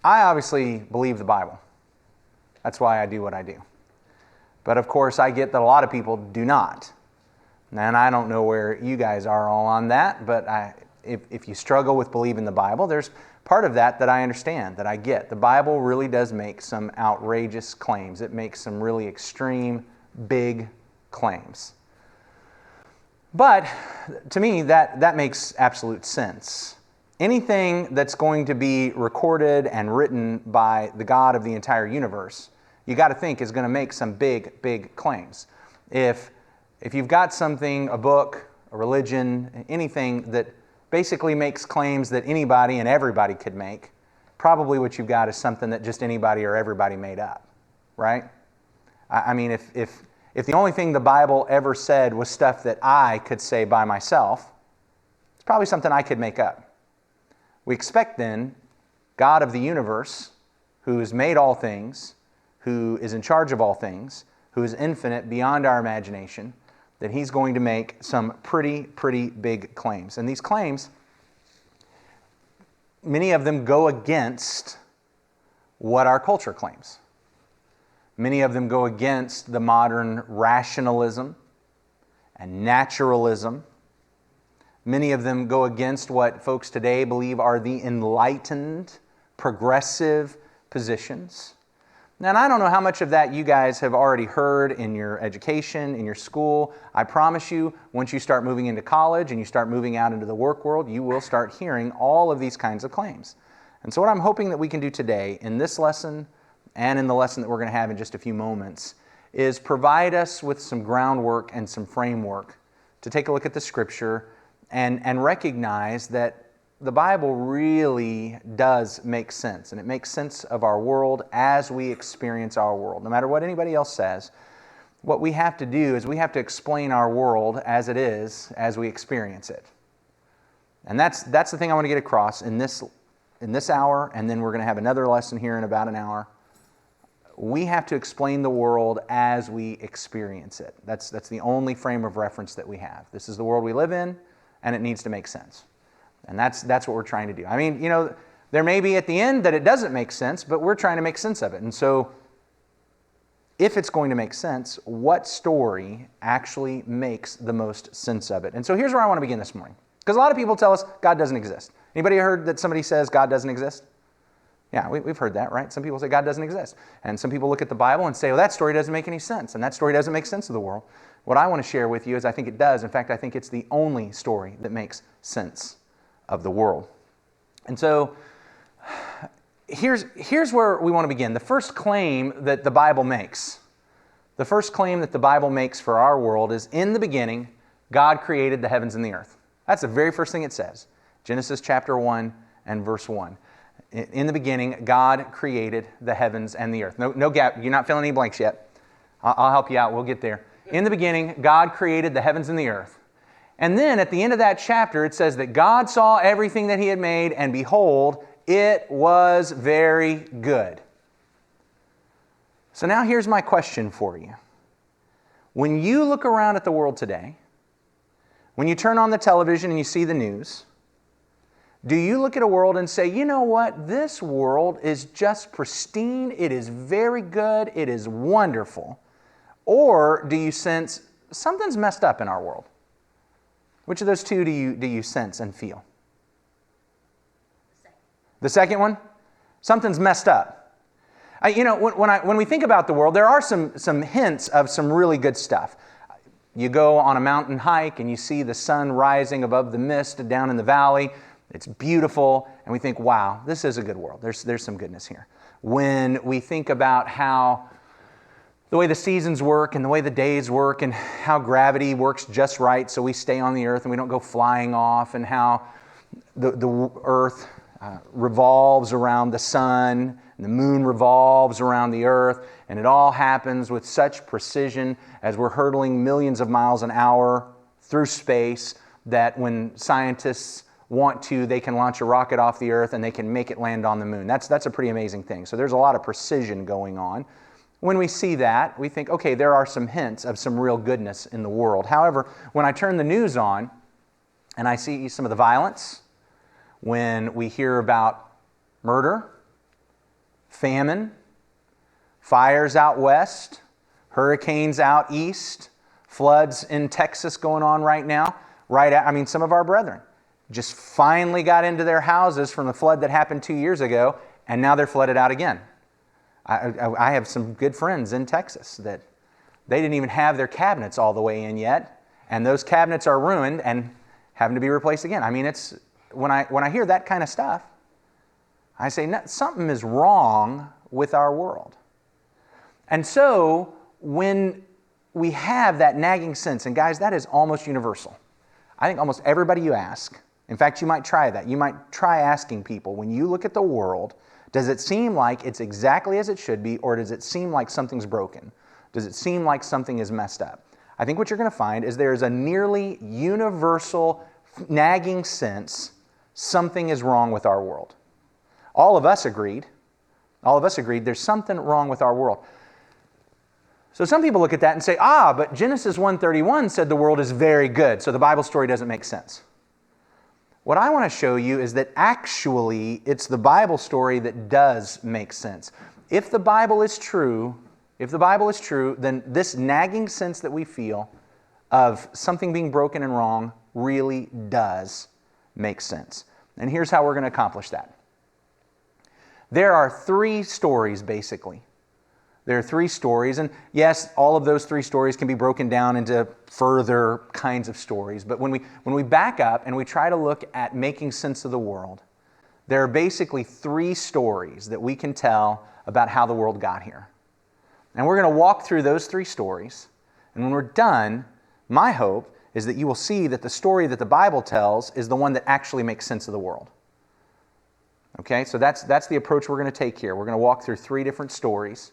I obviously believe the Bible. That's why I do what I do. But of course, I get that a lot of people do not. And I don't know where you guys are all on that, but if you struggle with believing the Bible, there's part of that I understand, that I get. The Bible really does make some outrageous claims. It makes some really extreme, big claims. But to me, that makes absolute sense. Anything that's going to be recorded and written by the God of the entire universe, you got to think is going to make some big, big claims. If you've got something, a book, a religion, anything that basically makes claims that anybody and everybody could make, probably what you've got is something that just anybody or everybody made up, right? I mean, if the only thing the Bible ever said was stuff that I could say by myself, it's probably something I could make up. We expect then God of the universe, who has made all things, who is in charge of all things, who is infinite beyond our imagination, that He's going to make some pretty big claims. And these claims, many of them go against what our culture claims. Many of them go against the modern rationalism and naturalism. Many of them go against what folks today believe are the enlightened, progressive positions. Now, and I don't know how much of that you guys have already heard in your education, in your school. I promise you, once you start moving into college and you start moving out into the work world, you will start hearing all of these kinds of claims. And so what I'm hoping that we can do today in this lesson and in the lesson that we're going to have in just a few moments is provide us with some groundwork and some framework to take a look at the Scripture and recognize that the Bible really does make sense, and it makes sense of our world as we experience our world. No matter what anybody else says, what we have to do is we have to explain our world as it is, as we experience it. And that's the thing I want to get across in this hour, and then we're going to have another lesson here in about an hour. We have to explain the world as we experience it. That's the only frame of reference that we have. This is the world we live in, and it needs to make sense. And that's what we're trying to do. I mean, there may be at the end that it doesn't make sense, but we're trying to make sense of it. And so, if it's going to make sense, what story actually makes the most sense of it? And so here's where I want to begin this morning. Because a lot of people tell us God doesn't exist. Anybody heard that somebody says God doesn't exist? Yeah, we've heard that, right? Some people say God doesn't exist. And some people look at the Bible and say, well, that story doesn't make any sense. And that story doesn't make sense of the world. What I want to share with you is I think it does. In fact, I think it's the only story that makes sense of the world. And so here's where we want to begin. The first claim that the Bible makes, for our world is, in the beginning, God created the heavens and the earth. That's the very first thing it says. Genesis chapter 1 and verse 1. In the beginning, God created the heavens and the earth. No gap. You're not filling any blanks yet. I'll help you out. We'll get there. In the beginning, God created the heavens and the earth. And then at the end of that chapter, it says that God saw everything that He had made, and behold, it was very good. So now here's my question for you. When you look around at the world today, when you turn on the television and you see the news, do you look at a world and say, you know what, this world is just pristine, it is very good, it is wonderful? Or do you sense something's messed up in our world? Which of those two do you sense and feel? The second one? Something's messed up. When we think about the world, there are some hints of some really good stuff. You go on a mountain hike and you see the sun rising above the mist down in the valley. It's beautiful, and we think, wow, this is a good world. There's some goodness here. When we think about how the way the seasons work and the way the days work and how gravity works just right so we stay on the earth and we don't go flying off, and how the earth revolves around the sun and the moon revolves around the earth, and it all happens with such precision as we're hurtling millions of miles an hour through space that when scientists want to, they can launch a rocket off the earth and they can make it land on the moon. That's a pretty amazing thing. So there's a lot of precision going on. When we see that, we think, okay, there are some hints of some real goodness in the world. However, when I turn the news on and I see some of the violence, when we hear about murder, famine, fires out west, hurricanes out east, floods in Texas going on right now. Some of our brethren just finally got into their houses from the flood that happened 2 years ago, and now they're flooded out again. I have some good friends in Texas that they didn't even have their cabinets all the way in yet, and those cabinets are ruined and having to be replaced again. It's when I hear that kind of stuff, I say, no, something is wrong with our world. And so when we have that nagging sense, and guys, that is almost universal. I think almost everybody you ask, in fact, you might try that. You might try asking people, when you look at the world, does it seem like it's exactly as it should be, or does it seem like something's broken? Does it seem like something is messed up? I think what you're going to find is there's a nearly universal nagging sense something is wrong with our world. All of us agreed there's something wrong with our world. So some people look at that and say, but Genesis 1:31 said the world is very good, so the Bible story doesn't make sense. What I want to show you is that actually it's the Bible story that does make sense. If the Bible is true, then this nagging sense that we feel of something being broken and wrong really does make sense. And here's how we're going to accomplish that. There are 3 stories, basically. There are 3 stories, and yes, all of those 3 stories can be broken down into further kinds of stories. But when we back up and we try to look at making sense of the world, there are basically 3 stories that we can tell about how the world got here. And we're going to walk through those 3 stories, and when we're done, my hope is that you will see that the story that the Bible tells is the one that actually makes sense of the world. Okay, so that's the approach we're going to take here. We're going to walk through 3 different stories.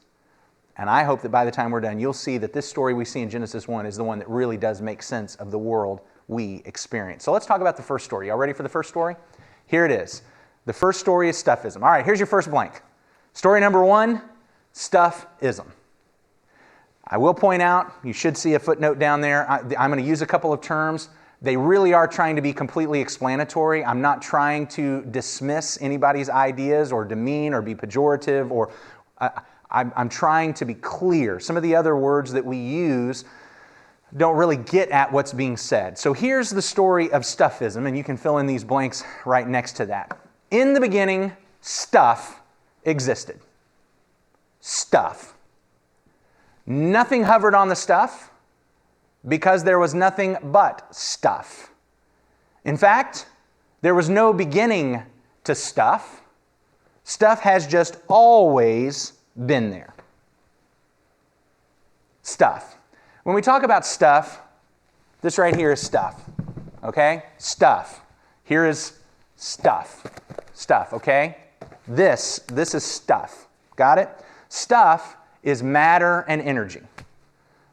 And I hope that by the time we're done, you'll see that this story we see in Genesis 1 is the one that really does make sense of the world we experience. So let's talk about the first story. Y'all ready for the first story? Here it is. The first story is stuffism. All right, here's your first blank. Story number 1, stuffism. I will point out, you should see a footnote down there. I'm going to use a couple of terms. They really are trying to be completely explanatory. I'm not trying to dismiss anybody's ideas or demean or be pejorative or... I'm trying to be clear. Some of the other words that we use don't really get at what's being said. So here's the story of stuffism, and you can fill in these blanks right next to that. In the beginning, stuff existed. Stuff. Nothing hovered on the stuff because there was nothing but stuff. In fact, there was no beginning to stuff. Stuff has just always been there. Stuff. When we talk about stuff, this right here is stuff. Okay? Stuff. Here is stuff. Stuff, okay? This is stuff. Got it? Stuff is matter and energy.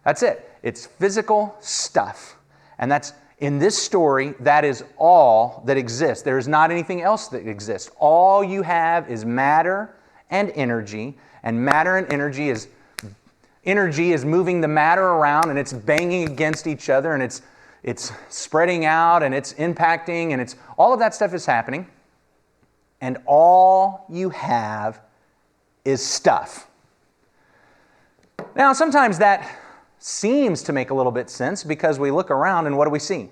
That's it. It's physical stuff. And that's, in this story, that is all that exists. There is not anything else that exists. All you have is matter and energy. And matter and energy is moving the matter around, and it's banging against each other, and it's spreading out, and it's impacting, and it's all of that stuff is happening. And all you have is stuff. Now, sometimes that seems to make a little bit sense because we look around and what do we see?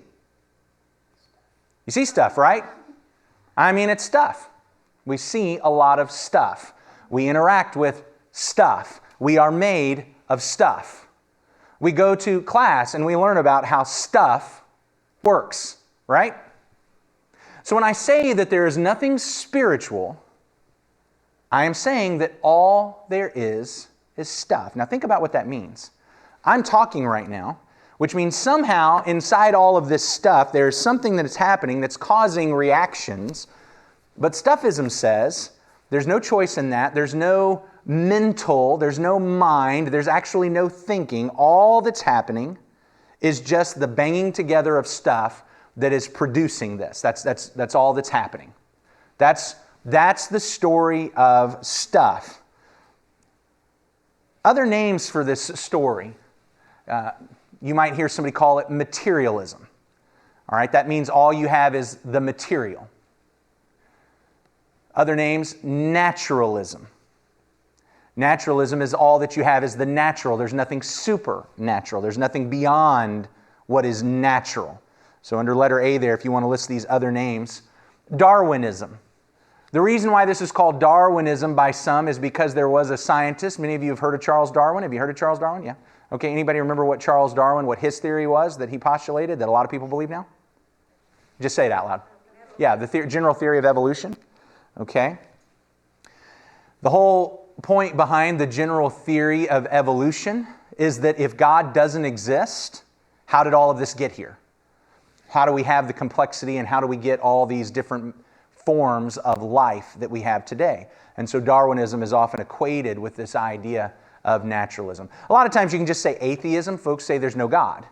You see stuff, right? It's stuff. We see a lot of stuff. We interact with stuff. We are made of stuff. We go to class and we learn about how stuff works, right? So when I say that there is nothing spiritual, I am saying that all there is stuff. Now think about what that means. I'm talking right now, which means somehow inside all of this stuff, there's something that is happening that's causing reactions. But stuffism says there's no choice in that. There's no mental, there's no mind, there's actually no thinking. All that's happening is just the banging together of stuff that is producing this. That's all that's happening. That's the story of stuff. Other names for this story, you might hear somebody call it materialism. All right, that means all you have is the material. Other names, naturalism. Naturalism is all that you have is the natural. There's nothing supernatural. There's nothing beyond what is natural. So under letter A there, if you want to list these other names, Darwinism. The reason why this is called Darwinism by some is because there was a scientist. Many of you have heard of Charles Darwin. Have you heard of Charles Darwin? Yeah. Okay, anybody remember what Charles Darwin, what his theory was that he postulated that a lot of people believe now? Just say it out loud. Yeah, the general theory of evolution. Okay. The whole point behind the general theory of evolution is that if God doesn't exist, how did all of this get here? How do we have the complexity and how do we get all these different forms of life that we have today? And so Darwinism is often equated with this idea of naturalism. A lot of times you can just say atheism. Folks say there's no God.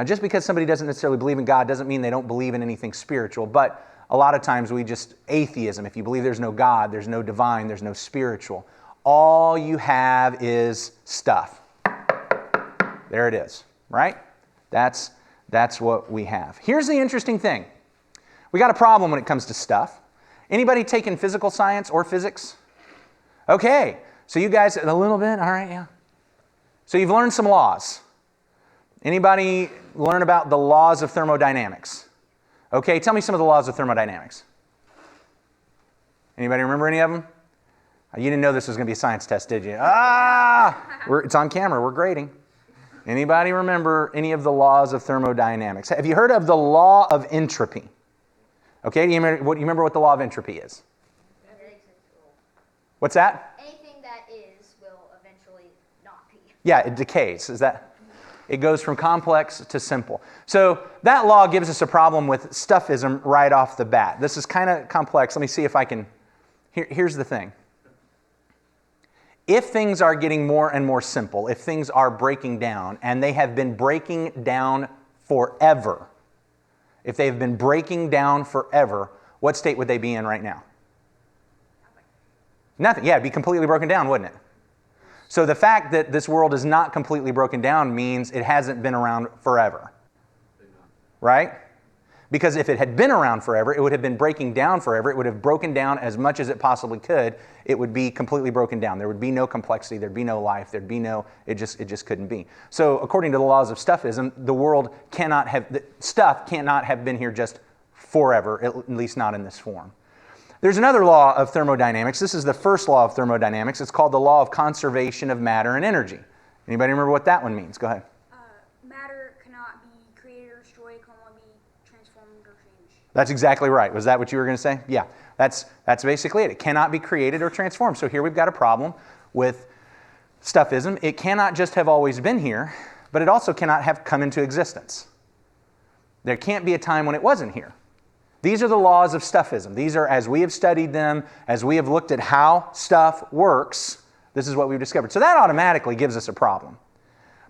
Just because somebody doesn't necessarily believe in God doesn't mean they don't believe in anything spiritual, but a lot of times we just, atheism, if you believe there's no God, there's no divine, there's no spiritual, all you have is stuff. There it is, right? That's what we have. Here's the interesting thing. We got a problem when it comes to stuff. Anybody taking physical science or physics? Okay, so you guys, a little bit, all right, yeah. So you've learned some laws. Anybody learn about the laws of thermodynamics? Okay, tell me some of the laws of thermodynamics. Anybody remember any of them? You didn't know this was going to be a science test, did you? It's on camera, we're grading. Anybody remember any of the laws of thermodynamics? Have you heard of the law of entropy? Okay, do you remember what the law of entropy is? What's that? Anything that is will eventually not be. Yeah, it decays. Is that? It goes from complex to simple. So that law gives us a problem with stuffism right off the bat. This is kind of complex. Let me see if I can. Here's the thing. If things are getting more and more simple, if things are breaking down, and they have been breaking down forever, if they've been breaking down forever, what state would they be in right now? Nothing. Yeah, it'd be completely broken down, wouldn't it? So the fact that this world is not completely broken down means it hasn't been around forever. Right? Because if it had been around forever, it would have been breaking down forever. It would have broken down as much as it possibly could. It would be completely broken down. There would be no complexity. There'd be no life. There'd be no, it just couldn't be. So according to the laws of stuffism, the world stuff cannot have been here just forever, at least not in this form. There's another law of thermodynamics. This is the first law of thermodynamics. It's called the law of conservation of matter and energy. Anybody remember what that one means? Go ahead. Matter cannot be created or destroyed, it can only be transformed or changed. That's exactly right. Was that what you were going to say? Yeah, that's basically it. It cannot be created or transformed. So here we've got a problem with stuffism. It cannot just have always been here, but it also cannot have come into existence. There can't be a time when it wasn't here. These are the laws of stuffism. These are, as we have studied them, as we have looked at how stuff works, this is what we've discovered. So that automatically gives us a problem.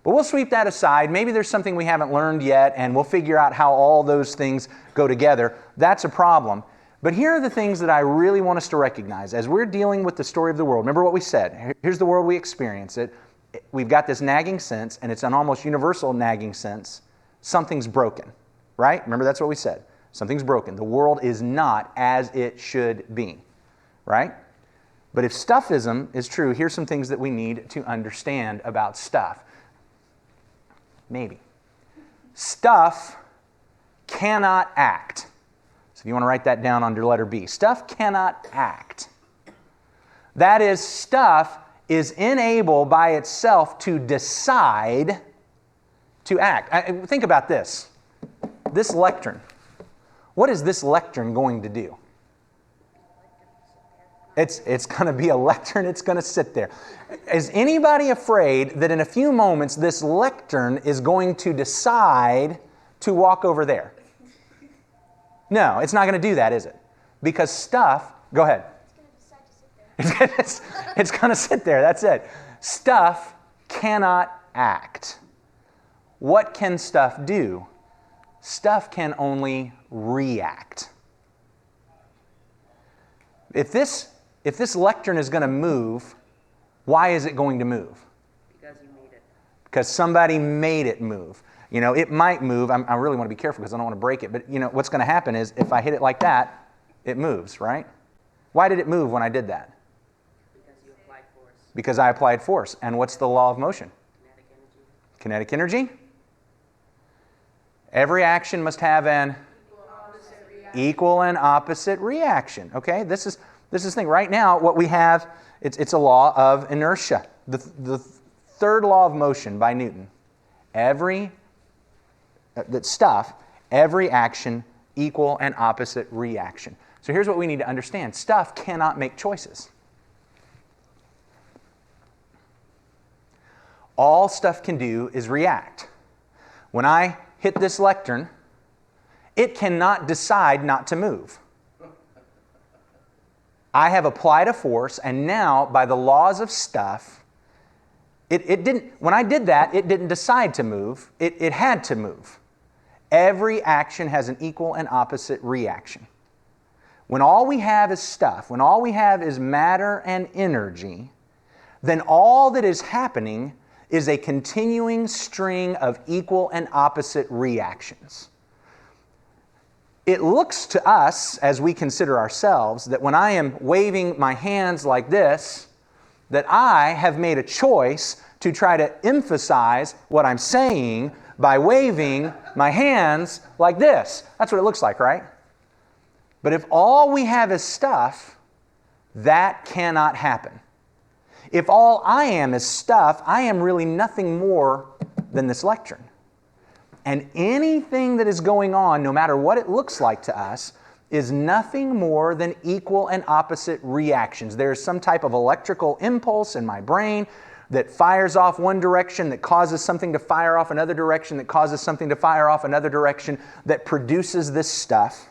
But we'll sweep that aside. Maybe there's something we haven't learned yet, and we'll figure out how all those things go together. That's a problem. But here are the things that I really want us to recognize. As we're dealing with the story of the world, remember what we said. Here's the world we experience it. We've got this nagging sense, and it's an almost universal nagging sense. Something's broken, right? Remember, that's what we said. Something's broken. The world is not as it should be, right? But if stuffism is true, here's some things that we need to understand about stuff. Maybe. Stuff cannot act. So if you want to write that down under letter B. Stuff cannot act. That is, stuff is unable by itself to decide to act. Think about this. This lectern. What is this lectern going to do? It's going to be a lectern. It's going to sit there. Is anybody afraid that in a few moments this lectern is going to decide to walk over there? No, it's not going to do that, is it? Because stuff, go ahead. It's going to decide to sit there. It's going to sit there. That's it. Stuff cannot act. What can stuff do? Stuff can only react. If this lectern is going to move, why is it going to move? Because you made it. Because somebody made it move. You know, it might move. I really want to be careful because I don't want to break it. But you know, what's going to happen is if I hit it like that, it moves, right? Why did it move when I did that? Because you applied force. Because I applied force. And what's the law of motion? Kinetic energy. Every action must have an equal and opposite reaction. Okay, this is the thing. Right now, what we have, it's a law of inertia. The third law of motion by Newton. Every action, equal and opposite reaction. So here's what we need to understand. Stuff cannot make choices. All stuff can do is react. When I hit this lectern, it cannot decide not to move. I have applied a force, and now, by the laws of stuff, it didn't, when I did that, it didn't decide to move. It had to move. Every action has an equal and opposite reaction. When all we have is stuff, when all we have is matter and energy, then all that is happening is a continuing string of equal and opposite reactions. It looks to us, as we consider ourselves, that when I am waving my hands like this, that I have made a choice to try to emphasize what I'm saying by waving my hands like this. That's what it looks like, right? But if all we have is stuff, that cannot happen. If all I am is stuff, I am really nothing more than this lectern. And anything that is going on, no matter what it looks like to us, is nothing more than equal and opposite reactions. There's some type of electrical impulse in my brain that fires off one direction, that causes something to fire off another direction, that causes something to fire off another direction, that produces this stuff.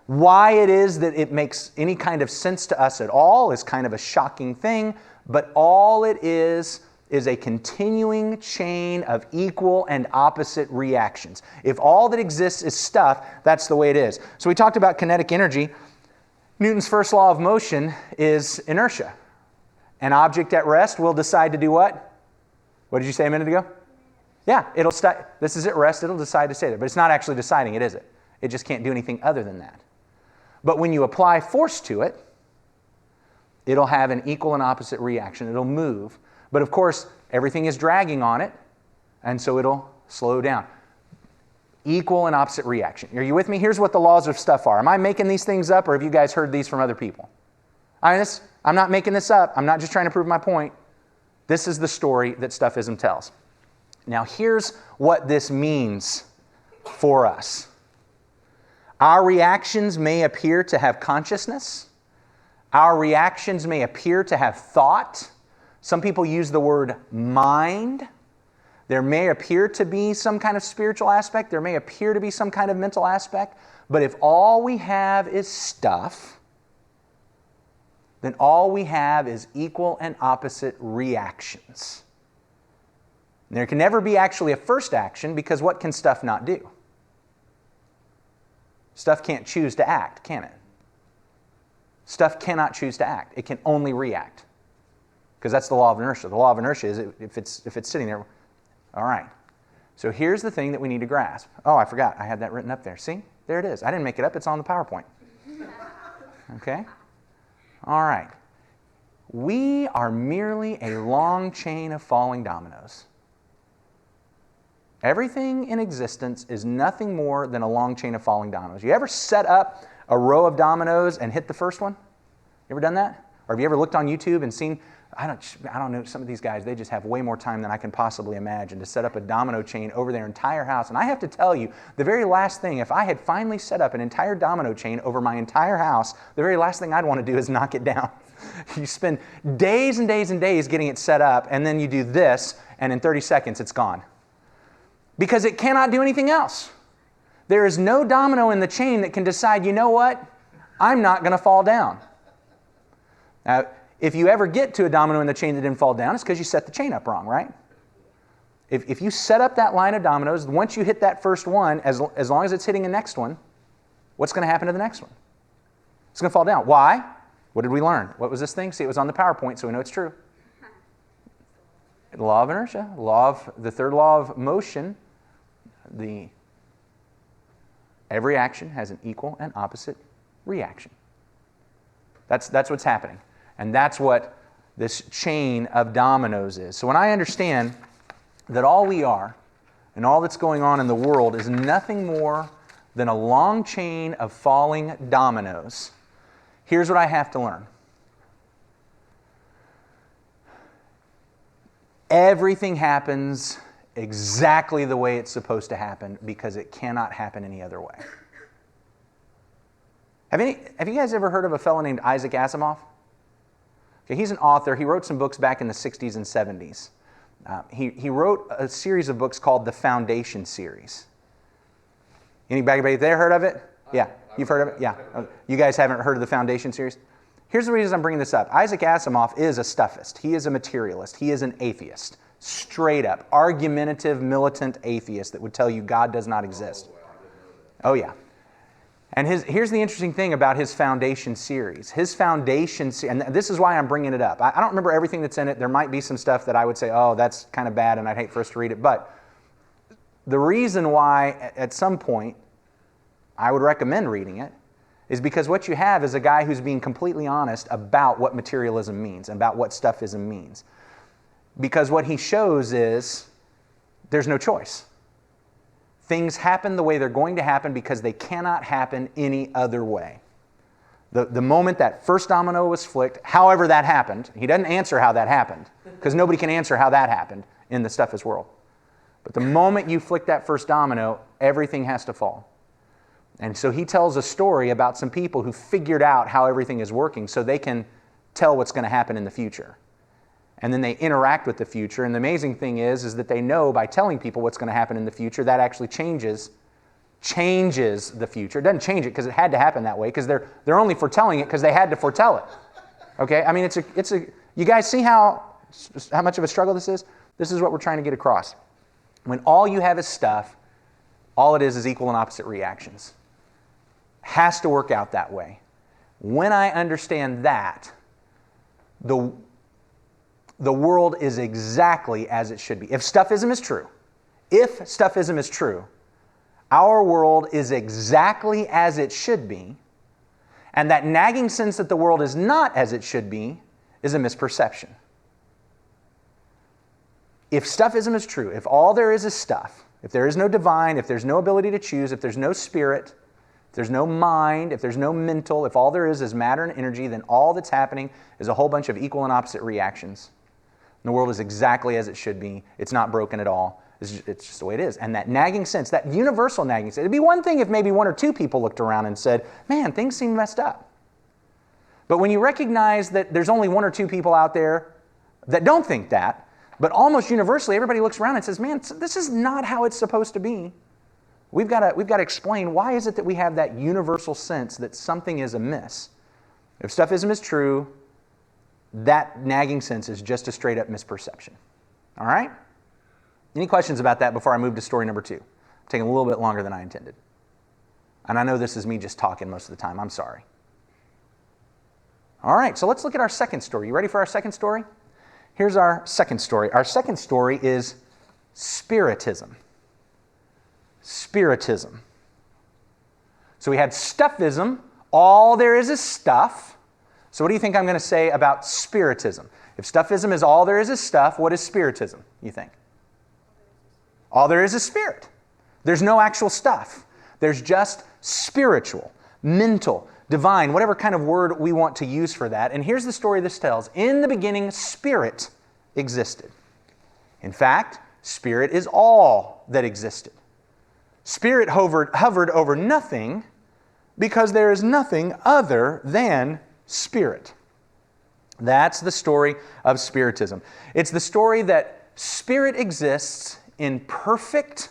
Why it is that it makes any kind of sense to us at all is kind of a shocking thing, but all it is a continuing chain of equal and opposite reactions. If all that exists is stuff, that's the way it is. So we talked about kinetic energy. Newton's first law of motion is inertia. An object at rest will decide to do what? What did you say a minute ago? Yeah, this is at rest, it'll decide to stay there. But it's not actually deciding it, is it? It just can't do anything other than that. But when you apply force to it, it'll have an equal and opposite reaction. It'll move. But of course, everything is dragging on it, and so it'll slow down. Equal and opposite reaction. Are you with me? Here's what the laws of stuff are. Am I making these things up, or have you guys heard these from other people? I'm not making this up. I'm not just trying to prove my point. This is the story that stuffism tells. Now, here's what this means for us. Our reactions may appear to have consciousness. Our reactions may appear to have thought. Some people use the word mind. There may appear to be some kind of spiritual aspect. There may appear to be some kind of mental aspect. But if all we have is stuff, then all we have is equal and opposite reactions. And there can never be actually a first action, because what can stuff not do? Stuff can't choose to act, can it? Stuff cannot choose to act. It can only react. Because that's the law of inertia. The law of inertia is if it's sitting there. All right. So here's the thing that we need to grasp. Oh, I forgot. I had that written up there. See? There it is. I didn't make it up. It's on the PowerPoint. Okay? All right. We are merely a long chain of falling dominoes. Everything in existence is nothing more than a long chain of falling dominoes. You ever set up a row of dominoes and hit the first one? You ever done that? Or have you ever looked on YouTube and seen, I don't know, some of these guys, they just have way more time than I can possibly imagine to set up a domino chain over their entire house. And I have to tell you, the very last thing, if I had finally set up an entire domino chain over my entire house, the very last thing I'd want to do is knock it down. You spend days and days and days getting it set up, and then you do this, and in 30 seconds it's gone. Because it cannot do anything else. There is no domino in the chain that can decide, you know what? I'm not going to fall down. Now, if you ever get to a domino in the chain that didn't fall down, it's because you set the chain up wrong, right? If you set up that line of dominoes, once you hit that first one, as long as it's hitting the next one, what's going to happen to the next one? It's going to fall down. Why? What did we learn? What was this thing? See, it was on the PowerPoint, so we know it's true. The law of inertia, the third law of motion, every action has an equal and opposite reaction. That's what's happening. And that's what this chain of dominoes is. So when I understand that all we are and all that's going on in the world is nothing more than a long chain of falling dominoes, here's what I have to learn. Everything happens exactly the way it's supposed to happen because it cannot happen any other way. Have you guys ever heard of a fellow named Isaac Asimov? Okay, he's an author. He wrote some books back in the 60s and 70s. He wrote a series of books called the Foundation series. Anybody there heard of it? Yeah, you've heard of it? Yeah. You guys haven't heard of the Foundation series? Here's the reason I'm bringing this up. Isaac Asimov is a stuffist. He is a materialist. He is an atheist. Straight up, argumentative, militant atheist that would tell you God does not exist. Oh, yeah. And here's the interesting thing about his Foundation series. His Foundation, and this is why I'm bringing it up. I don't remember everything that's in it. There might be some stuff that I would say, oh, that's kind of bad and I'd hate for us to read it. But the reason why at some point I would recommend reading it is because what you have is a guy who's being completely honest about what materialism means and about what stuffism means. Because what he shows is there's no choice. Things happen the way they're going to happen because they cannot happen any other way. The moment that first domino was flicked, however that happened, he doesn't answer how that happened because nobody can answer how that happened in the stuffist world. But the moment you flick that first domino, everything has to fall. And so he tells a story about some people who figured out how everything is working so they can tell what's going to happen in the future. And then they interact with the future. And the amazing thing is that they know by telling people what's going to happen in the future, that actually changes the future. It doesn't change it because it had to happen that way because they're only foretelling it because they had to foretell it. Okay? I mean, you guys see how much of a struggle this is? This is what we're trying to get across. When all you have is stuff, all it is equal and opposite reactions. Has to work out that way. When I understand that, the world is exactly as it should be. If stuffism is true, our world is exactly as it should be, and that nagging sense that the world is not as it should be is a misperception. If stuffism is true, if all there is stuff, if there is no divine, if there's no ability to choose, if there's no spirit, if there's no mind, if there's no mental, if all there is matter and energy, then all that's happening is a whole bunch of equal and opposite reactions. And the world is exactly as it should be. It's not broken at all. It's just the way it is. And that nagging sense, that universal nagging sense, it'd be one thing if maybe one or two people looked around and said, man, things seem messed up. But when you recognize that there's only one or two people out there that don't think that, but almost universally everybody looks around and says, man, this is not how it's supposed to be. We've got to explain why is it that we have that universal sense that something is amiss. If stuffism is true, that nagging sense is just a straight up misperception. All right? Any questions about that before I move to story number 2? I'm taking a little bit longer than I intended. And I know this is me just talking most of the time. I'm sorry. All right, so let's look at our second story. You ready for our second story? Here's our second story. Our second story is Spiritism. Spiritism. So we had stuffism. All there is stuff. So what do you think I'm going to say about Spiritism? If stuffism is all there is stuff, what is Spiritism, you think? All there is spirit. There's no actual stuff. There's just spiritual, mental, divine, whatever kind of word we want to use for that. And here's the story this tells. In the beginning, spirit existed. In fact, spirit is all that existed. Spirit hovered over nothing because there is nothing other than spirit. That's the story of Spiritism. It's the story that spirit exists in perfect,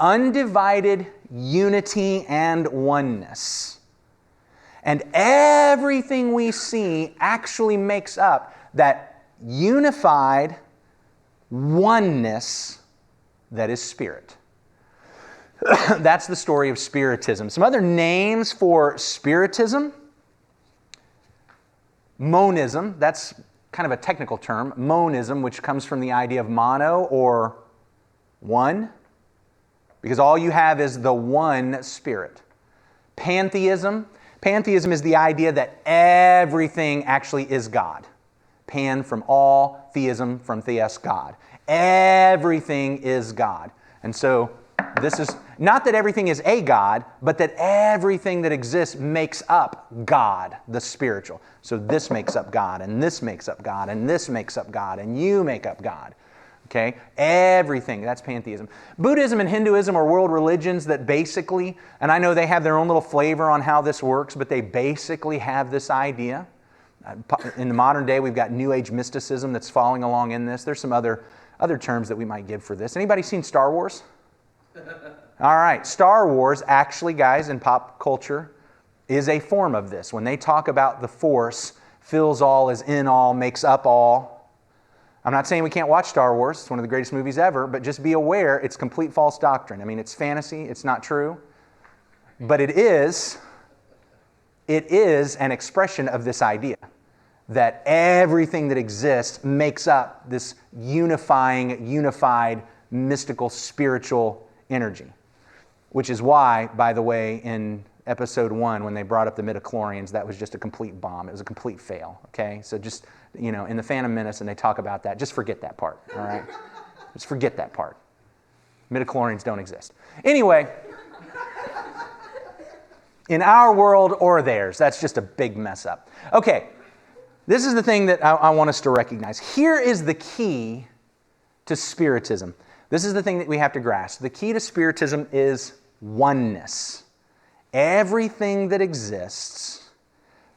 undivided unity and oneness. And everything we see actually makes up that unified oneness that is spirit. That's the story of Spiritism. Some other names for Spiritism. Monism, that's kind of a technical term. Monism, which comes from the idea of mono or one, because all you have is the one spirit. Pantheism. Pantheism is the idea that everything actually is God. pan from all, theism from theos, God. Everything is God. And so this is not that everything is a God, but that everything that exists makes up God, the spiritual. So this makes up God, and this makes up God, and this makes up God, and you make up God. Okay? Everything. That's pantheism. Buddhism and Hinduism are world religions that basically, and I know they have their own little flavor on how this works, but they basically have this idea. In the modern day, we've got New Age mysticism that's following along in this. There's some other terms that we might give for this. Anybody seen Star Wars? All right. Star Wars, actually, guys, in pop culture, is a form of this. When they talk about the Force, fills all, is in all, makes up all. I'm not saying we can't watch Star Wars. It's one of the greatest movies ever, but just be aware it's complete false doctrine. I mean, it's fantasy. It's not true. But it is an expression of this idea that everything that exists makes up this unified, mystical, spiritual energy. Which is why, by the way, in episode 1, when they brought up the midichlorians, that was just a complete bomb. It was a complete fail, okay? So just, in the Phantom Menace, and they talk about that, just forget that part, all right? Just forget that part. Midichlorians don't exist. Anyway, in our world or theirs, that's just a big mess up. Okay, this is the thing that I want us to recognize. Here is the key to Spiritism. This is the thing that we have to grasp. The key to Spiritism is oneness. Everything that exists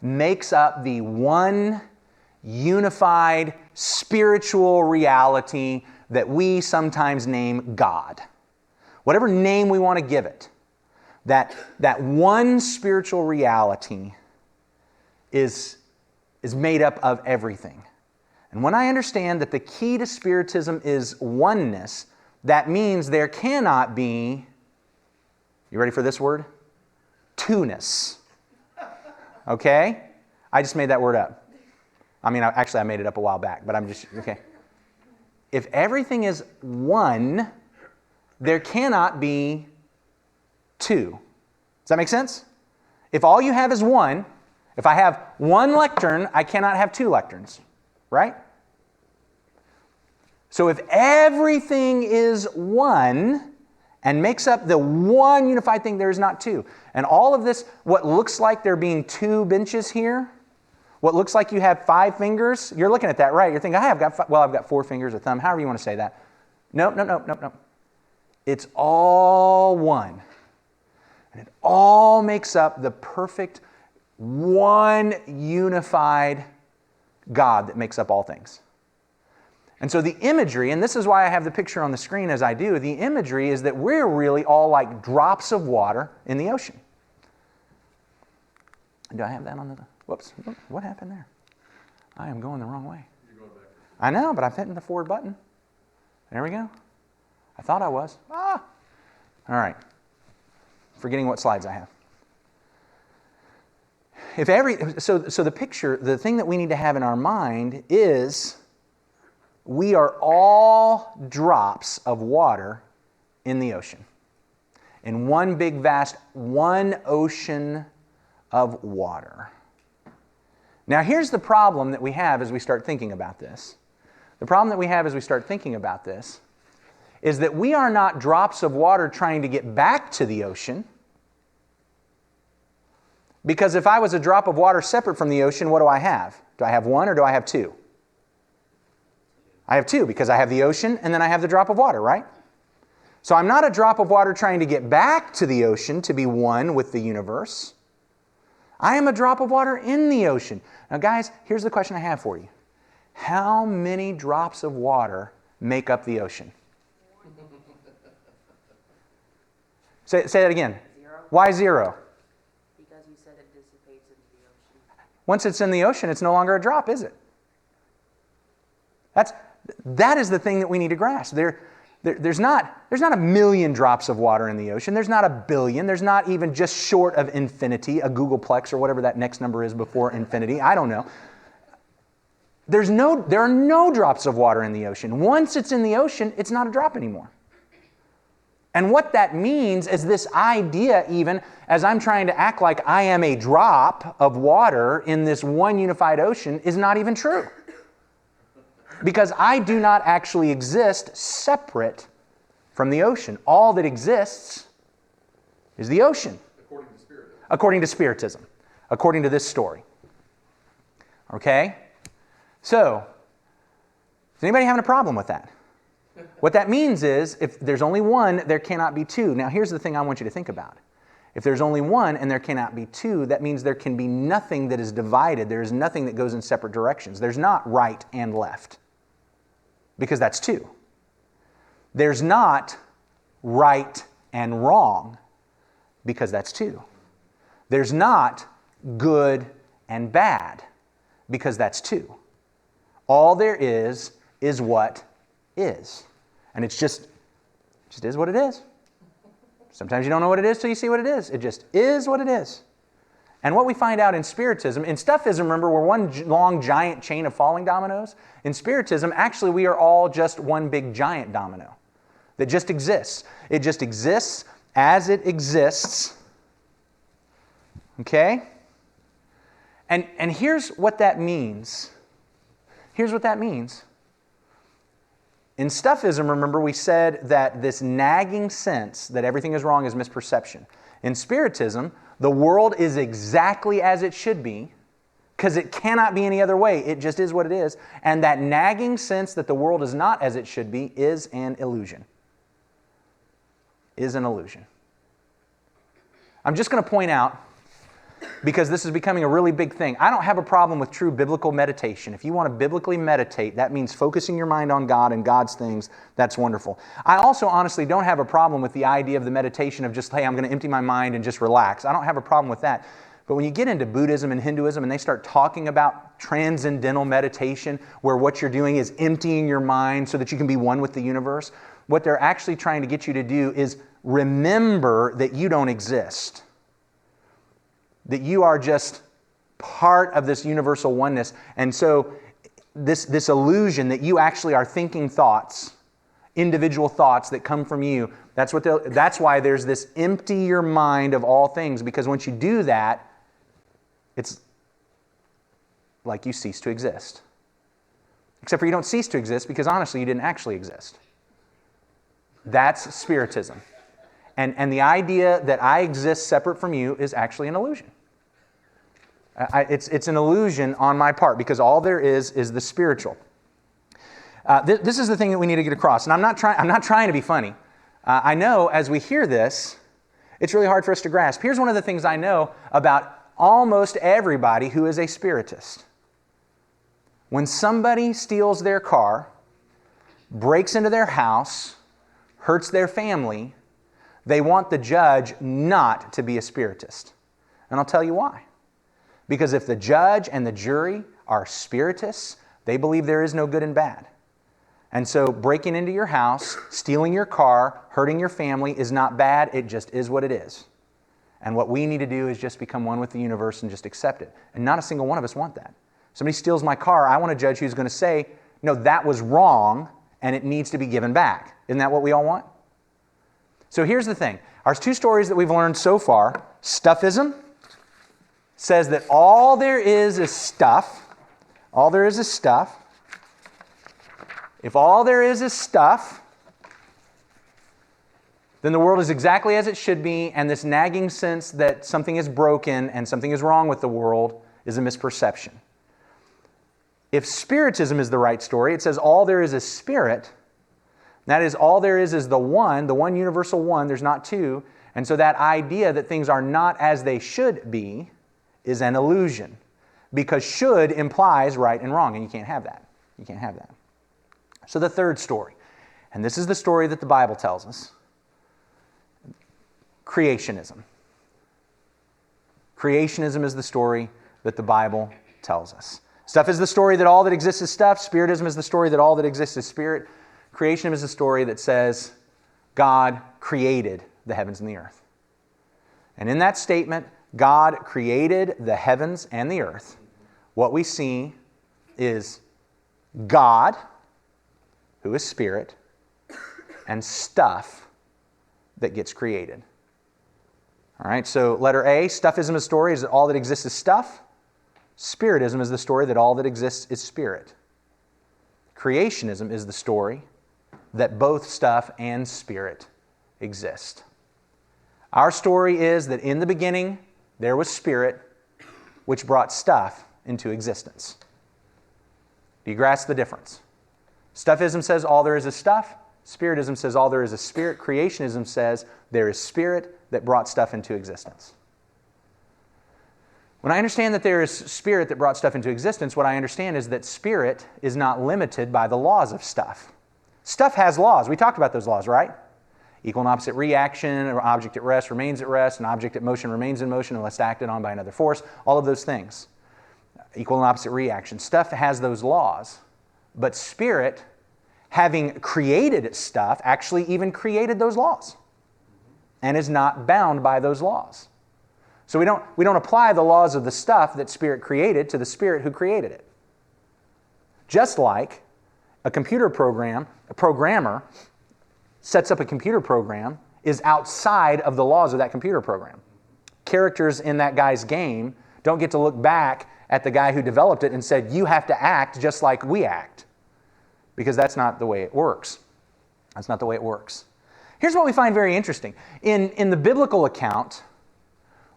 makes up the one unified spiritual reality that we sometimes name God. Whatever name we want to give it, that one spiritual reality is made up of everything. And when I understand that the key to Spiritism is oneness, that means there cannot be, you ready for this word? Two-ness. Okay? I just made that word up. I mean, I made it up a while back, but I'm just, okay. If everything is one, there cannot be two. Does that make sense? If all you have is one, if I have one lectern, I cannot have two lecterns, right? So if everything is one and makes up the one unified thing, there is not two. And all of this, what looks like there being two benches here, what looks like you have 5 fingers, you're looking at that, right? You're thinking, I've got 4 fingers, a thumb, however you want to say that. No. It's all one. And it all makes up the perfect one unified God that makes up all things. And so the imagery, and this is why I have the picture on the screen as I do, the imagery is that we're really all like drops of water in the ocean. Do I have that on the... Whoops, what happened there? I am going the wrong way. You're going back. I know, but I'm hitting the forward button. There we go. I thought I was. All right. Forgetting what slides I have. So the picture, the thing that we need to have in our mind is we are all drops of water in the ocean. In one big vast, one ocean of water. Now here's the problem that we have as we start thinking about this. The problem that we have as we start thinking about this is that we are not drops of water trying to get back to the ocean. Because if I was a drop of water separate from the ocean, what do I have? Do I have one or do I have two? I have two because I have the ocean and then I have the drop of water, right? So I'm not a drop of water trying to get back to the ocean to be one with the universe. I am a drop of water in the ocean. Now guys, here's the question I have for you. How many drops of water make up the ocean? Say that again. 0. Why 0? Because you said it dissipates into the ocean. Once it's in the ocean, it's no longer a drop, is it? That is the thing that we need to grasp. There's not a million drops of water in the ocean. There's not a billion. There's not even just short of infinity, a googolplex or whatever that next number is before infinity. I don't know. There are no drops of water in the ocean. Once it's in the ocean, it's not a drop anymore. And what that means is this idea, even as I'm trying to act like I am a drop of water in this one unified ocean, is not even true. Because I do not actually exist separate from the ocean. All that exists is the ocean. According to Spiritism. According to Spiritism. According to this story. Okay? So, is anybody having a problem with that? What that means is, if there's only one, there cannot be two. Now, here's the thing I want you to think about. If there's only one and there cannot be two, that means there can be nothing that is divided. There is nothing that goes in separate directions. There's not right and left, because that's two. There's not right and wrong, because that's two. There's not good and bad, because that's two. All there is what is. And it just is what it is. Sometimes you don't know what it is till you see what it is. It just is what it is. And what we find out in Spiritism, in Stuffism, remember, we're one long giant chain of falling dominoes. In Spiritism, actually, we are all just one big giant domino that just exists. It just exists as it exists. Okay? And here's what that means. Here's what that means. In Stuffism, remember, we said that this nagging sense that everything is wrong is misperception. In Spiritism, the world is exactly as it should be, because it cannot be any other way. It just is what it is. And that nagging sense that the world is not as it should be is an illusion. Is an illusion. I'm just going to point out, because this is becoming a really big thing, I don't have a problem with true biblical meditation. If you want to biblically meditate, that means focusing your mind on God and God's things. That's wonderful. I also honestly don't have a problem with the idea of the meditation of just, hey, I'm going to empty my mind and just relax. I don't have a problem with that. But when you get into Buddhism and Hinduism and they start talking about transcendental meditation, where what you're doing is emptying your mind so that you can be one with the universe, what they're actually trying to get you to do is remember that you don't exist. That you are just part of this universal oneness. And so this illusion that you actually are thinking thoughts, individual thoughts that come from you, that's why there's this empty your mind of all things, because once you do that, it's like you cease to exist. Except for you don't cease to exist because honestly you didn't actually exist. That's Spiritism. And the idea that I exist separate from you is actually an illusion. It's an illusion on my part, because all there is the spiritual. This is the thing that we need to get across. And I'm not trying to be funny. I know as we hear this, it's really hard for us to grasp. Here's one of the things I know about almost everybody who is a spiritist. When somebody steals their car, breaks into their house, hurts their family, they want the judge not to be a spiritist. And I'll tell you why. Because if the judge and the jury are spiritists, they believe there is no good and bad. And so breaking into your house, stealing your car, hurting your family is not bad. It just is what it is. And what we need to do is just become one with the universe and just accept it. And not a single one of us want that. Somebody steals my car, I want a judge who's going to say, no, that was wrong and it needs to be given back. Isn't that what we all want? So here's the thing. Our two stories that we've learned so far, Stuffism says that all there is stuff. All there is stuff. If all there is stuff, then the world is exactly as it should be, and this nagging sense that something is broken and something is wrong with the world is a misperception. If Spiritism is the right story, it says all there is spirit. That is, all there is the one universal one. There's not two. And so that idea that things are not as they should be is an illusion, because should implies right and wrong, and you can't have that. You can't have that. So the third story, and this is the story that the Bible tells us, creationism. Creationism is the story that the Bible tells us. Stuff is the story that all that exists is stuff. Spiritism is the story that all that exists is spirit. Creationism is the story that says God created the heavens and the earth. And in that statement, God created the heavens and the earth. What we see is God, who is spirit, and stuff that gets created. All right, so letter A, Stuffism is the story is that all that exists is stuff. Spiritism is the story that all that exists is spirit. Creationism is the story that both stuff and spirit exist. Our story is that in the beginning there was spirit, which brought stuff into existence. Do you grasp the difference? Stuffism says all there is stuff. Spiritism says all there is spirit. Creationism says there is spirit that brought stuff into existence. When I understand that there is spirit that brought stuff into existence, what I understand is that spirit is not limited by the laws of stuff. Stuff has laws. We talked about those laws, right? Equal and opposite reaction, an object at rest remains at rest, an object at motion remains in motion unless acted on by another force, all of those things. Equal and opposite reaction. Stuff has those laws, but spirit, having created stuff, actually even created those laws and is not bound by those laws. So we don't apply the laws of the stuff that spirit created to the spirit who created it. Just like a programmer sets up a computer program is outside of the laws of that computer program. Characters in that guy's game don't get to look back at the guy who developed it and said, you have to act just like we act. Because that's not the way it works. That's not the way it works. Here's what we find very interesting. In the biblical account,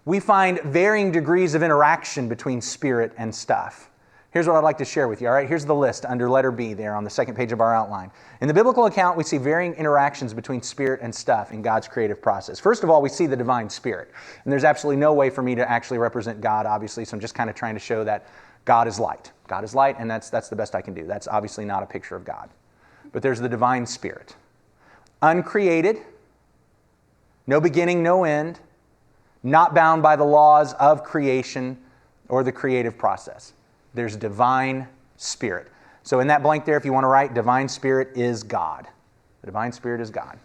we find varying degrees of interaction between spirit and stuff. Here's what I'd like to share with you, all right? Here's the list under letter B there on the second page of our outline. In the biblical account, we see varying interactions between spirit and stuff in God's creative process. First of all, we see the divine spirit. And there's absolutely no way for me to actually represent God, obviously, so I'm just kind of trying to show that God is light. God is light, and that's the best I can do. That's obviously not a picture of God. But there's the divine spirit. Uncreated, no beginning, no end, not bound by the laws of creation or the creative process. There's divine spirit. So in that blank there, if you want to write, divine spirit is God. The divine spirit is God.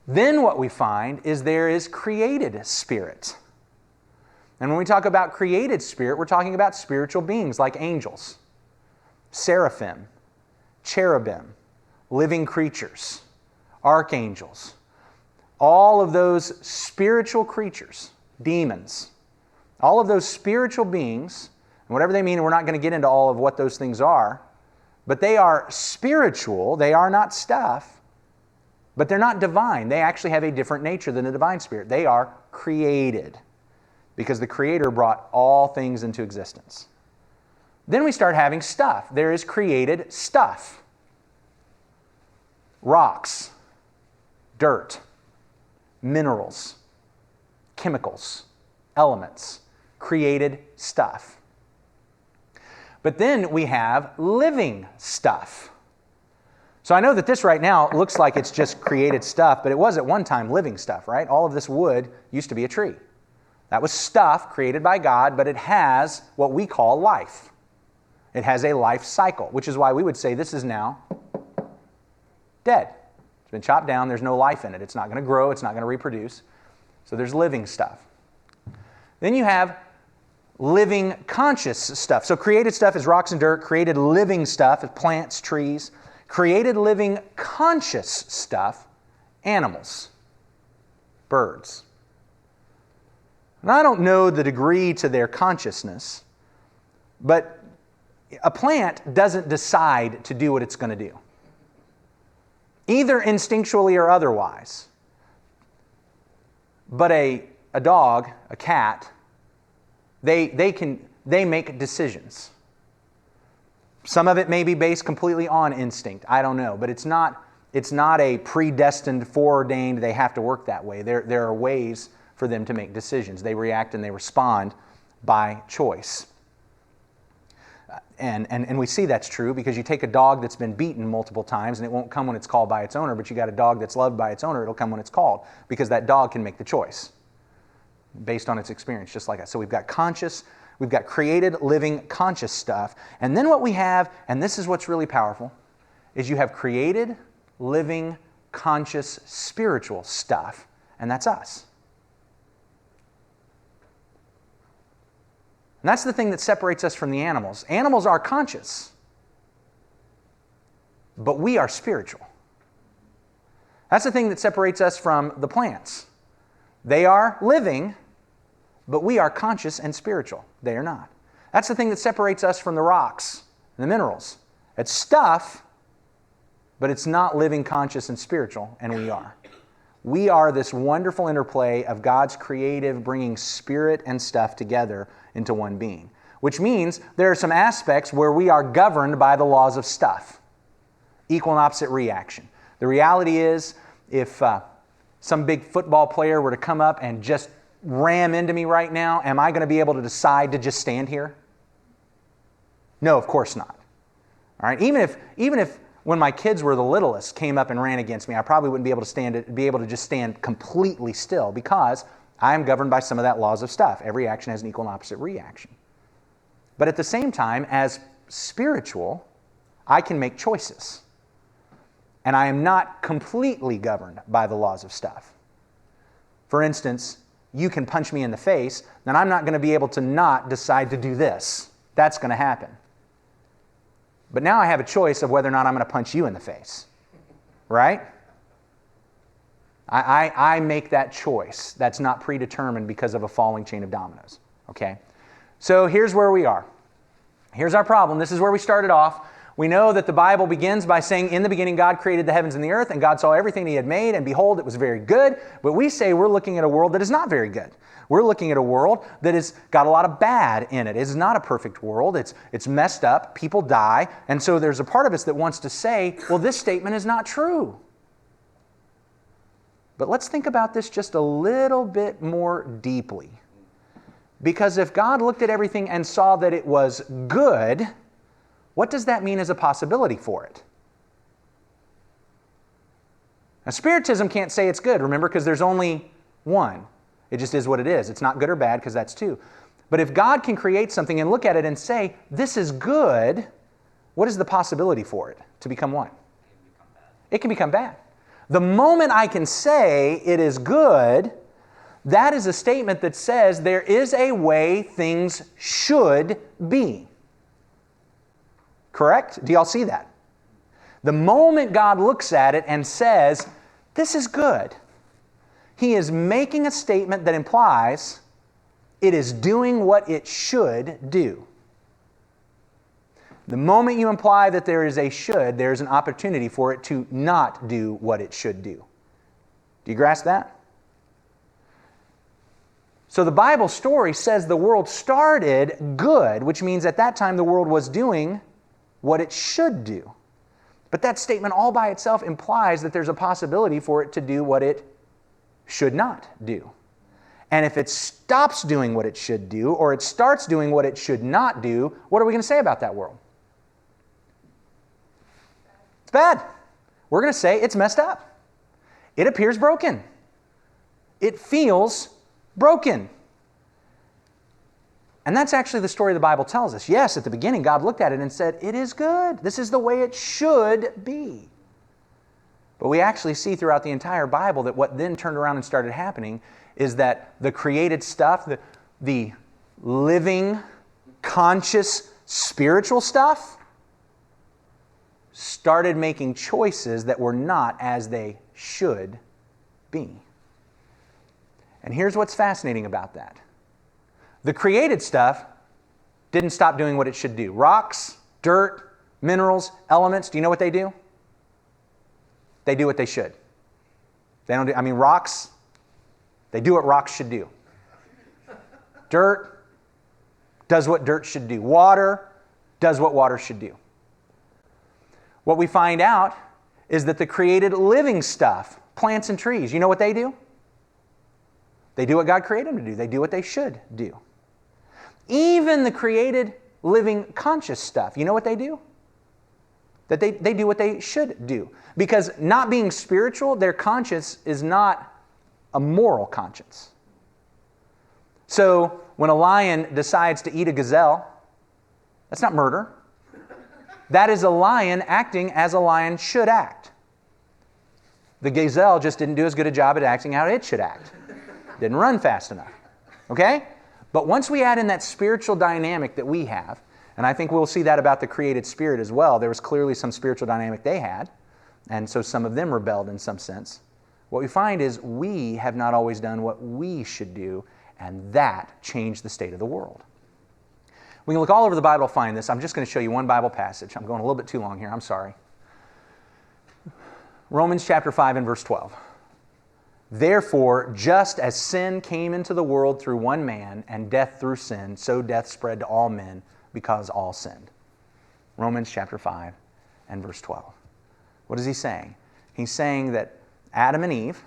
Then what we find is there is created spirit. And when we talk about created spirit, we're talking about spiritual beings like angels, seraphim, cherubim, living creatures, archangels. All of those spiritual creatures, demons, all of those spiritual beings, and whatever they mean, we're not going to get into all of what those things are, but they are spiritual, they are not stuff, but they're not divine. They actually have a different nature than the divine spirit. They are created because the Creator brought all things into existence. Then we start having stuff. There is created stuff. Rocks, dirt, minerals, chemicals, elements, created stuff. But then we have living stuff. So I know that this right now looks like it's just created stuff, but it was at one time living stuff, right? All of this wood used to be a tree. That was stuff created by God, but it has what we call life. It has a life cycle, which is why we would say this is now dead. It's been chopped down. There's no life in it. It's not going to grow. It's not going to reproduce. So there's living stuff. Then you have living conscious stuff. So created stuff is rocks and dirt. Created living stuff is plants, trees. Created living conscious stuff, animals, birds. And I don't know the degree to their consciousness, but a plant doesn't decide to do what it's going to do, either instinctually or otherwise. But a dog, a cat, they make decisions. Some of it may be based completely on instinct. I don't know, but it's not a predestined, foreordained. They have to work that way. There are ways for them to make decisions. They react and they respond by choice. And we see that's true because you take a dog that's been beaten multiple times and it won't come when it's called by its owner, but you got a dog that's loved by its owner, it'll come when it's called because that dog can make the choice based on its experience, just like that. So we've got conscious, we've got created, living, conscious stuff. And then what we have, and this is what's really powerful, is you have created, living, conscious, spiritual stuff, and that's us. And that's the thing that separates us from the animals. Animals are conscious, but we are spiritual. That's the thing that separates us from the plants. They are living, but we are conscious and spiritual. They are not. That's the thing that separates us from the rocks and the minerals. It's stuff, but it's not living, conscious, and spiritual, and we are. We are this wonderful interplay of God's creative bringing spirit and stuff together into one being, which means there are some aspects where we are governed by the laws of stuff. Equal and opposite reaction. The reality is, if some big football player were to come up and just ram into me right now, am I going to be able to decide to just stand here? No, of course not. All right, even if when my kids were the littlest came up and ran against me, I probably wouldn't be able to just stand completely still, because I am governed by some of that laws of stuff. Every action has an equal and opposite reaction. But at the same time, as spiritual, I can make choices. And I am not completely governed by the laws of stuff. For instance, you can punch me in the face, then I'm not going to be able to not decide to do this. That's going to happen. But now I have a choice of whether or not I'm going to punch you in the face. Right? I make that choice. That's not predetermined because of a falling chain of dominoes. Okay? So here's where we are. Here's our problem. This is where we started off. We know that the Bible begins by saying, in the beginning God created the heavens and the earth, and God saw everything He had made, and behold, it was very good. But we say we're looking at a world that is not very good. We're looking at a world that has got a lot of bad in it. It's not a perfect world. It's messed up. People die. And so there's a part of us that wants to say, well, this statement is not true. But let's think about this just a little bit more deeply. Because if God looked at everything and saw that it was good, what does that mean as a possibility for it? Now, Spiritism can't say it's good, remember, because there's only one. It just is what it is. It's not good or bad because that's two. But if God can create something and look at it and say, this is good, what is the possibility for it to become what? It can become bad. The moment I can say it is good, that is a statement that says there is a way things should be. Correct? Do y'all see that? The moment God looks at it and says, this is good, He is making a statement that implies it is doing what it should do. The moment you imply that there is a should, there is an opportunity for it to not do what it should do. Do you grasp that? So the Bible story says the world started good, which means at that time the world was doing what it should do. But that statement all by itself implies that there's a possibility for it to do what it should not do. And if it stops doing what it should do, or it starts doing what it should not do, what are we going to say about that world? It's bad. We're going to say it's messed up. It appears broken. It feels broken. And that's actually the story the Bible tells us. Yes, at the beginning, God looked at it and said, it is good. This is the way it should be. But we actually see throughout the entire Bible that what then turned around and started happening is that the created stuff, the living, conscious, spiritual stuff, started making choices that were not as they should be. And here's what's fascinating about that. The created stuff didn't stop doing what it should do. Rocks, dirt, minerals, elements, do you know what they do? They do what they should. They don't do, rocks, they do what rocks should do. Dirt does what dirt should do. Water does what water should do. What we find out is that the created living stuff, plants and trees, you know what they do? They do what God created them to do. They do what they should do. Even the created living conscious stuff, you know what they do? That they do what they should do. Because not being spiritual, their conscience is not a moral conscience. So when a lion decides to eat a gazelle, that's not murder. That is a lion acting as a lion should act. The gazelle just didn't do as good a job at acting how it should act. Didn't run fast enough. Okay? But once we add in that spiritual dynamic that we have, and I think we'll see that about the created spirit as well, there was clearly some spiritual dynamic they had, and so some of them rebelled in some sense. What we find is we have not always done what we should do, and that changed the state of the world. We can look all over the Bible to find this. I'm just going to show you one Bible passage. I'm going a little bit too long here. I'm sorry. Romans chapter 5 and verse 12. Therefore, just as sin came into the world through one man, and death through sin, so death spread to all men because all sinned. Romans chapter 5 and verse 12. What is he saying? He's saying that Adam and Eve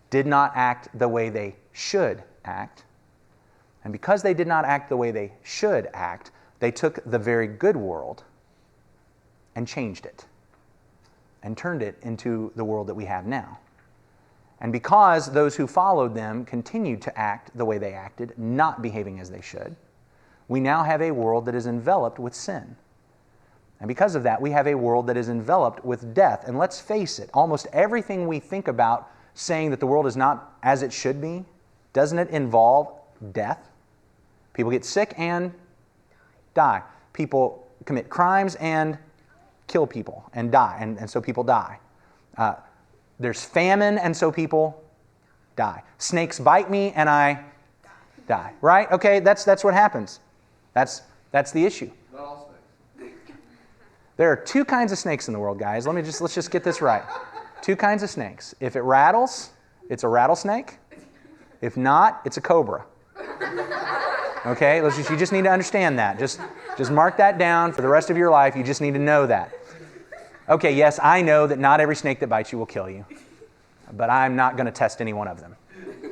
did not act the way they should act. And because they did not act the way they should act, they took the very good world and changed it and turned it into the world that we have now. And because those who followed them continued to act the way they acted, not behaving as they should, we now have a world that is enveloped with sin. And because of that, we have a world that is enveloped with death. And let's face it, almost everything we think about saying that the world is not as it should be, doesn't it involve death? People get sick and die. People commit crimes and kill people and die, and so people die. There's famine, and so people die. Snakes bite me, and I die. Right? Okay, that's what happens. That's the issue. Not all snakes. There are two kinds of snakes in the world, guys. Let's just get this right. Two kinds of snakes. If it rattles, it's a rattlesnake. If not, it's a cobra. Okay? You just need to understand that. Just mark that down for the rest of your life. You just need to know that. Okay, yes, I know that not every snake that bites you will kill you. But I'm not going to test any one of them.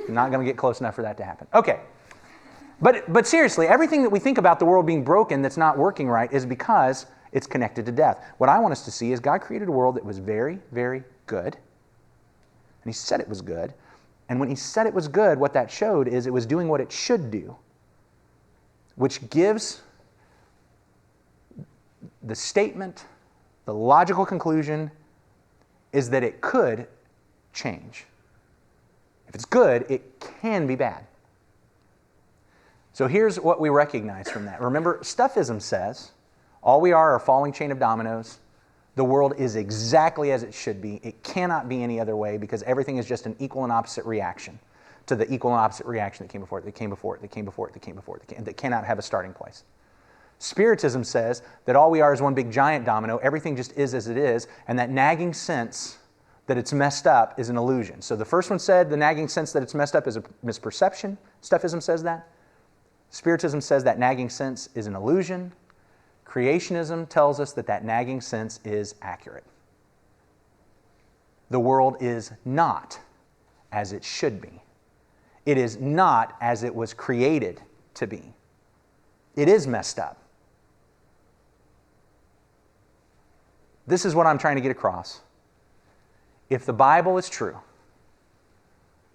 I'm not going to get close enough for that to happen. Okay. But seriously, everything that we think about the world being broken that's not working right is because it's connected to death. What I want us to see is God created a world that was very, very good. And He said it was good. And when He said it was good, what that showed is it was doing what it should do, which gives the statement, the logical conclusion, is that it could change. If it's good, it can be bad. So here's what we recognize from that. Remember, stuffism says, all we are a falling chain of dominoes. The world is exactly as it should be. It cannot be any other way because everything is just an equal and opposite reaction to the equal and opposite reaction that came before it, that came before it, that came before it, that came before it, that cannot have a starting place. Spiritism says that all we are is one big giant domino. Everything just is as it is, and that nagging sense that it's messed up is an illusion. So the first one said the nagging sense that it's messed up is a misperception. Stuffism says that. Spiritism says that nagging sense is an illusion. Creationism tells us that that nagging sense is accurate. The world is not as it should be. It is not as it was created to be. It is messed up. This is what I'm trying to get across. If the Bible is true,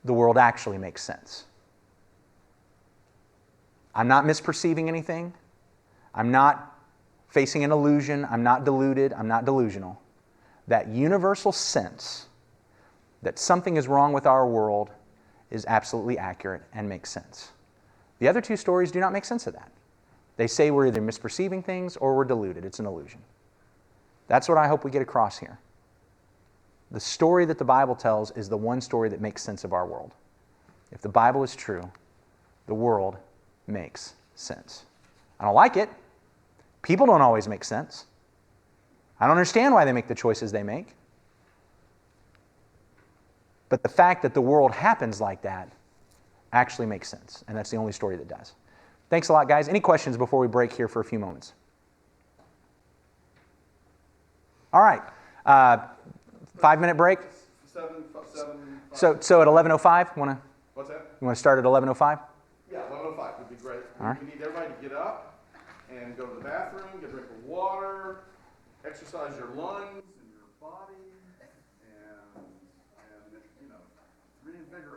the world actually makes sense. I'm not misperceiving anything. I'm not facing an illusion. I'm not deluded. I'm not delusional. That universal sense that something is wrong with our world is absolutely accurate and makes sense. The other two stories do not make sense of that. They say we're either misperceiving things or we're deluded. It's an illusion. That's what I hope we get across here. The story that the Bible tells is the one story that makes sense of our world. If the Bible is true, the world makes sense. I don't like it. People don't always make sense. I don't understand why they make the choices they make. But the fact that the world happens like that actually makes sense. And that's the only story that does. Thanks a lot, guys. Any questions before we break here for a few moments? All right. 5-minute break. Seven. So at 11:05, wanna? What's that? You want to start at 11:05? Yeah, 11:05 would be great. All right. We need everybody to get up and go to the bathroom, get a drink of water, exercise your lungs and your body, and reinvigorate.